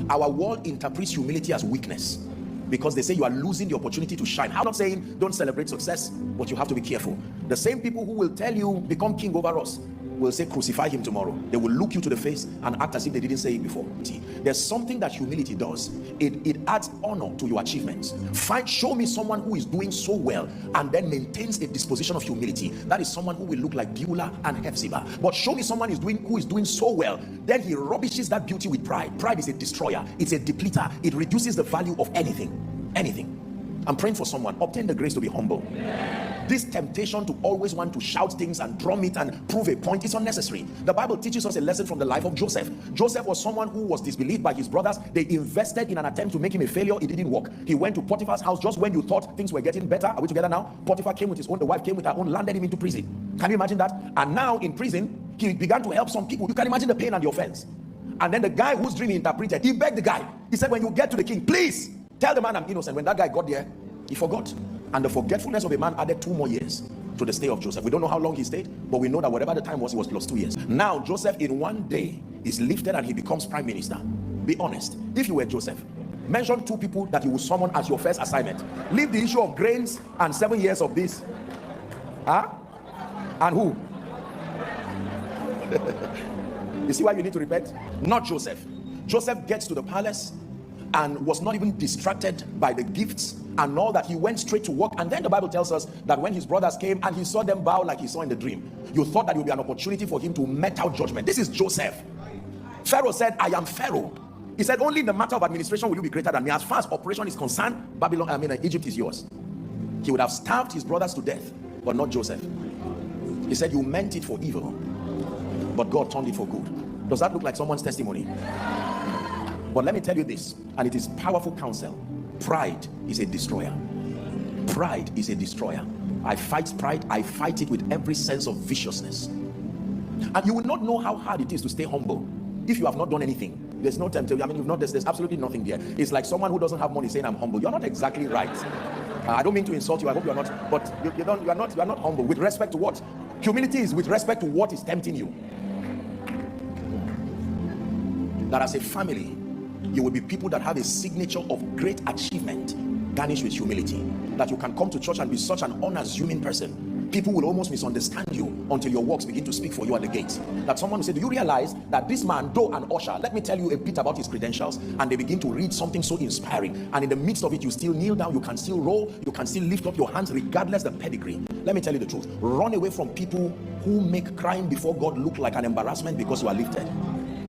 Our world interprets humility as weakness, because they say you are losing the opportunity to shine. I'm not saying don't celebrate success, but you have to be careful. The same people who will tell you become king over us will say crucify him tomorrow. They will look you to the face and act as if they didn't say it before. There's something that humility does. It adds honor to your achievements. Show me someone who is doing so well and then maintains a disposition of humility. That is someone who will look like Beulah and Hephzibah. But show me someone who is doing so well, then he rubbishes that beauty with pride. Pride is a destroyer. It's a depleter. It reduces the value of anything. I'm praying for someone. Obtain the grace to be humble. This temptation to always want to shout things and drum it and prove a point is unnecessary. The Bible teaches us a lesson from the life of Joseph. Joseph was someone who was disbelieved by his brothers. They invested in an attempt to make him a failure. It didn't work. He went to Potiphar's house just when you thought things were getting better. Are we together now? Potiphar came with his own, the wife came with her own, landed him into prison. Can you imagine that? And now in prison, he began to help some people. You can imagine the pain and the offense. And then the guy whose dream he interpreted, he begged the guy. He said, when you get to the king, please tell the man I'm innocent. When that guy got there, he forgot. And the forgetfulness of a man added 2 more years to the stay of Joseph. We don't know how long he stayed, but we know that whatever the time was, he was plus 2 years. Now Joseph in one day is lifted and he becomes prime minister. Be honest. If you were Joseph, mention 2 people that you will summon as your first assignment. Leave the issue of grains and 7 years of this. And who? You see why you need to repent? Not Joseph. Joseph gets to the palace and was not even distracted by the gifts and all that. He went straight to work. And then the Bible tells us that when his brothers came and he saw them bow like he saw in the dream, you thought that it would be an opportunity for him to mete out judgment. This is Joseph. Pharaoh said, I am Pharaoh. He said, only in the matter of administration will you be greater than me. As far as operation is concerned, Egypt is yours. He would have starved his brothers to death, but not Joseph. He said, you meant it for evil, but God turned it for good. Does that look like someone's testimony? But let me tell you this, and it is powerful counsel. Pride is a destroyer. Pride is a destroyer. I fight pride. I fight it with every sense of viciousness. And you will not know how hard it is to stay humble if you have not done anything. There's no temptation. You've not. There's absolutely nothing there. It's like someone who doesn't have money saying, I'm humble. You're not exactly right. I don't mean to insult you. I hope you're not. But you are not humble. With respect to what? Humility is with respect to what is tempting you. That as a family, you will be people that have a signature of great achievement garnished with humility. That you can come to church and be such an unassuming person. People will almost misunderstand you until your works begin to speak for you at the gate. That someone will say, do you realize that this man, though an usher, let me tell you a bit about his credentials, and they begin to read something so inspiring, and in the midst of it you still kneel down, you can still roll, you can still lift up your hands regardless the pedigree. Let me tell you the truth. Run away from people who make crying before God look like an embarrassment because you are lifted.